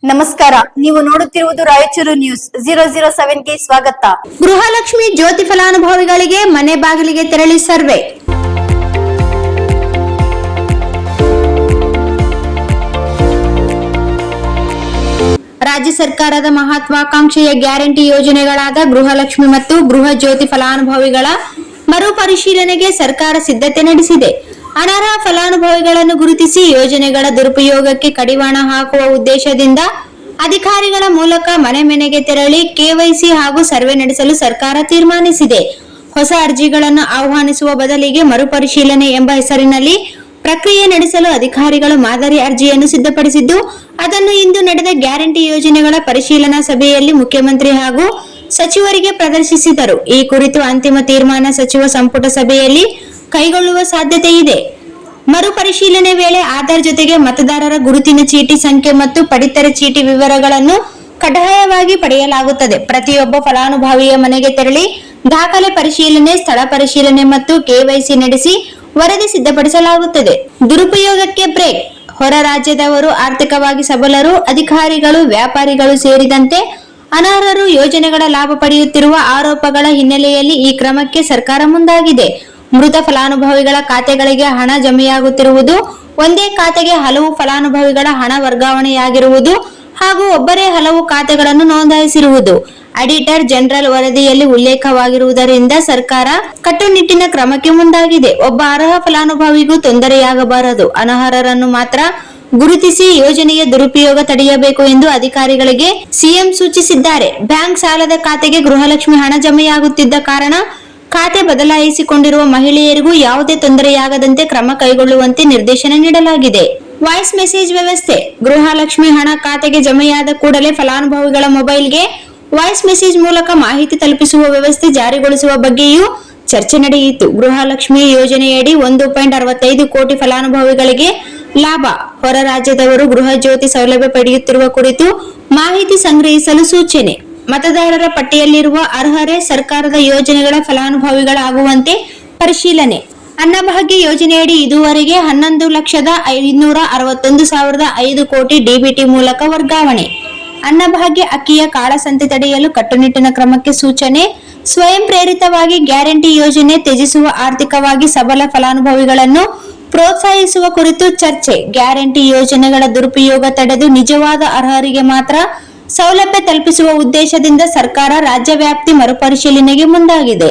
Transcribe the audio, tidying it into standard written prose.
ನಮಸ್ಕಾರ, ನೀವು ನೋಡುತ್ತಿರುವುದು ರಾಯಚೂರು ನ್ಯೂಸ್ 007ಗೆ ಸ್ವಾಗತ. ಗೃಹಲಕ್ಷ್ಮಿ ಜ್ಯೋತಿ ಫಲಾನುಭವಿಗಳಿಗೆ ಮನೆ ಬಾಗಿಲಿಗೆ ತೆರಳಿ ಸರ್ವೆ. ರಾಜ್ಯ ಸರ್ಕಾರದ ಮಹತ್ವಾಕಾಂಕ್ಷೆಯ ಗ್ಯಾರಂಟಿ ಯೋಜನೆಗಳಾದ ಗೃಹಲಕ್ಷ್ಮಿ ಮತ್ತು ಗೃಹ ಜ್ಯೋತಿ ಫಲಾನುಭವಿಗಳ ಮರುಪರಿಶೀಲನೆಗೆ ಸರ್ಕಾರ ಸಿದ್ಧತೆ ನಡೆಸಿದೆ. ಅನರ್ಹ ಫಲಾನುಭವಿಗಳನ್ನು ಗುರುತಿಸಿ ಯೋಜನೆಗಳ ದುರುಪಯೋಗಕ್ಕೆ ಕಡಿವಾಣ ಹಾಕುವ ಉದ್ದೇಶದಿಂದ ಅಧಿಕಾರಿಗಳ ಮೂಲಕ ಮನೆ ಮನೆಗೆ ತೆರಳಿ ಕೆವೈಸಿ ಹಾಗೂ ಸರ್ವೆ ನಡೆಸಲು ಸರ್ಕಾರ ತೀರ್ಮಾನಿಸಿದೆ. ಹೊಸ ಅರ್ಜಿಗಳನ್ನು ಆಹ್ವಾನಿಸುವ ಬದಲಿಗೆ ಮರುಪರಿಶೀಲನೆ ಎಂಬ ಹೆಸರಿನಲ್ಲಿ ಪ್ರಕ್ರಿಯೆ ನಡೆಸಲು ಅಧಿಕಾರಿಗಳು ಮಾದರಿ ಅರ್ಜಿಯನ್ನು ಸಿದ್ಧಪಡಿಸಿದ್ದು, ಅದನ್ನು ಇಂದು ನಡೆದ ಗ್ಯಾರಂಟಿ ಯೋಜನೆಗಳ ಪರಿಶೀಲನಾ ಸಭೆಯಲ್ಲಿ ಮುಖ್ಯಮಂತ್ರಿ ಹಾಗೂ ಸಚಿವರಿಗೆ ಪ್ರದರ್ಶಿಸಿದರು. ಈ ಕುರಿತು ಅಂತಿಮ ತೀರ್ಮಾನ ಸಚಿವ ಸಂಪುಟ ಸಭೆಯಲ್ಲಿ ಕೈಗೊಳ್ಳುವ ಸಾಧ್ಯತೆ ಇದೆ. ಮರುಪರಿಶೀಲನೆ ವೇಳೆ ಆಧಾರ್ ಜೊತೆಗೆ ಮತದಾರರ ಗುರುತಿನ ಚೀಟಿ ಸಂಖ್ಯೆ ಮತ್ತು ಪಡಿತರ ಚೀಟಿ ವಿವರಗಳನ್ನು ಕಡ್ಡಾಯವಾಗಿ ಪಡೆಯಲಾಗುತ್ತದೆ. ಪ್ರತಿಯೊಬ್ಬ ಫಲಾನುಭವಿಯ ಮನೆಗೆ ತೆರಳಿ ದಾಖಲೆ ಪರಿಶೀಲನೆ, ಸ್ಥಳ ಪರಿಶೀಲನೆ ಮತ್ತು ಕೆವೈಸಿ ನಡೆಸಿ ವರದಿ ಸಿದ್ಧಪಡಿಸಲಾಗುತ್ತದೆ. ದುರುಪಯೋಗಕ್ಕೆ ಬ್ರೇಕ್. ಹೊರ ರಾಜ್ಯದವರು, ಆರ್ಥಿಕವಾಗಿ ಸಬಲರು, ಅಧಿಕಾರಿಗಳು, ವ್ಯಾಪಾರಿಗಳು ಸೇರಿದಂತೆ ಅನರ್ಹರು ಯೋಜನೆಗಳ ಲಾಭ ಪಡೆಯುತ್ತಿರುವ ಆರೋಪಗಳ ಹಿನ್ನೆಲೆಯಲ್ಲಿ ಈ ಕ್ರಮಕ್ಕೆ ಸರ್ಕಾರ ಮುಂದಾಗಿದೆ. ಮೃತ ಫಲಾನುಭವಿಗಳ ಖಾತೆಗಳಿಗೆ ಹಣ ಜಮೆಯಾಗುತ್ತಿರುವುದು, ಒಂದೇ ಖಾತೆಗೆ ಹಲವು ಫಲಾನುಭವಿಗಳ ಹಣ ವರ್ಗಾವಣೆಯಾಗಿರುವುದು ಹಾಗೂ ಒಬ್ಬರೇ ಹಲವು ಖಾತೆಗಳನ್ನು ನೋಂದಾಯಿಸಿರುವುದು ಆಡಿಟರ್ ಜನರಲ್ ವರದಿಯಲ್ಲಿ ಉಲ್ಲೇಖವಾಗಿರುವುದರಿಂದ ಸರ್ಕಾರ ಕಟ್ಟುನಿಟ್ಟಿನ ಕ್ರಮಕ್ಕೆ ಮುಂದಾಗಿದೆ. ಒಬ್ಬ ಅರ್ಹ ಫಲಾನುಭವಿಗೂ ತೊಂದರೆಯಾಗಬಾರದು. ಅನರ್ಹರನ್ನು ಮಾತ್ರ ಗುರುತಿಸಿ ಯೋಜನೆಯ ದುರುಪಯೋಗ ತಡೆಯಬೇಕು ಎಂದು ಅಧಿಕಾರಿಗಳಿಗೆ ಸಿಎಂ ಸೂಚಿಸಿದ್ದಾರೆ. ಬ್ಯಾಂಕ್ ಸಾಲದ ಖಾತೆಗೆ ಗೃಹಲಕ್ಷ್ಮಿ ಹಣ ಜಮೆಯಾಗುತ್ತಿದ್ದ ಕಾರಣ ಖಾತೆ ಬದಲಾಯಿಸಿಕೊಂಡಿರುವ ಮಹಿಳೆಯರಿಗೂ ಯಾವುದೇ ತೊಂದರೆಯಾಗದಂತೆ ಕ್ರಮ ಕೈಗೊಳ್ಳುವಂತೆ ನಿರ್ದೇಶನ ನೀಡಲಾಗಿದೆ. ವಾಯ್ಸ್ ಮೆಸೇಜ್ ವ್ಯವಸ್ಥೆ. ಗೃಹಲಕ್ಷ್ಮಿ ಹಣ ಖಾತೆಗೆ ಜಮೆಯಾದ ಕೂಡಲೇ ಫಲಾನುಭವಿಗಳ ಮೊಬೈಲ್ಗೆ ವಾಯ್ಸ್ ಮೆಸೇಜ್ ಮೂಲಕ ಮಾಹಿತಿ ತಲುಪಿಸುವ ವ್ಯವಸ್ಥೆ ಜಾರಿಗೊಳಿಸುವ ಬಗ್ಗೆಯೂ ಚರ್ಚೆ ನಡೆಯಿತು. ಗೃಹಲಕ್ಷ್ಮಿ ಯೋಜನೆಯಡಿ 1.65 ಕೋಟಿ ಫಲಾನುಭವಿಗಳಿಗೆ ಲಾಭ. ಹೊರ ರಾಜ್ಯದವರು ಗೃಹ ಜ್ಯೋತಿ ಸೌಲಭ್ಯ ಪಡೆಯುತ್ತಿರುವ ಕುರಿತು ಮಾಹಿತಿ ಸಂಗ್ರಹಿಸಲು ಸೂಚನೆ. ಮತದಾರರ ಪಟ್ಟಿಯಲ್ಲಿರುವ ಅರ್ಹರೇ ಸರ್ಕಾರದ ಯೋಜನೆಗಳ ಫಲಾನುಭವಿಗಳಾಗುವಂತೆ ಪರಿಶೀಲನೆ. ಅನ್ನಭಾಗ್ಯ ಯೋಜನೆಯಡಿ ಇದುವರೆಗೆ 11,561,500 ಕೋಟಿ ಡಿಬಿಟಿ ಮೂಲಕ ವರ್ಗಾವಣೆ. ಅನ್ನಭಾಗ್ಯ ಅಕ್ಕಿಯ ಕಾಳಸಂತೆ ತಡೆಯಲು ಕಟ್ಟುನಿಟ್ಟಿನ ಕ್ರಮಕ್ಕೆ ಸೂಚನೆ. ಸ್ವಯಂ ಪ್ರೇರಿತವಾಗಿ ಗ್ಯಾರಂಟಿ ಯೋಜನೆ ತ್ಯಜಿಸುವ ಆರ್ಥಿಕವಾಗಿ ಸಬಲ ಫಲಾನುಭವಿಗಳನ್ನು ಪ್ರೋತ್ಸಾಹಿಸುವ ಕುರಿತು ಚರ್ಚೆ. ಗ್ಯಾರಂಟಿ ಯೋಜನೆಗಳ ದುರುಪಯೋಗ ತಡೆದು ನಿಜವಾದ ಅರ್ಹರಿಗೆ ಮಾತ್ರ ಸೌಲಭ್ಯ ತಲುಪಿಸುವ ಉದ್ದೇಶದಿಂದ ಸರ್ಕಾರ ರಾಜ್ಯವ್ಯಾಪ್ತಿ ಮರುಪರಿಶೀಲನೆಗೆ ಮುಂದಾಗಿದೆ.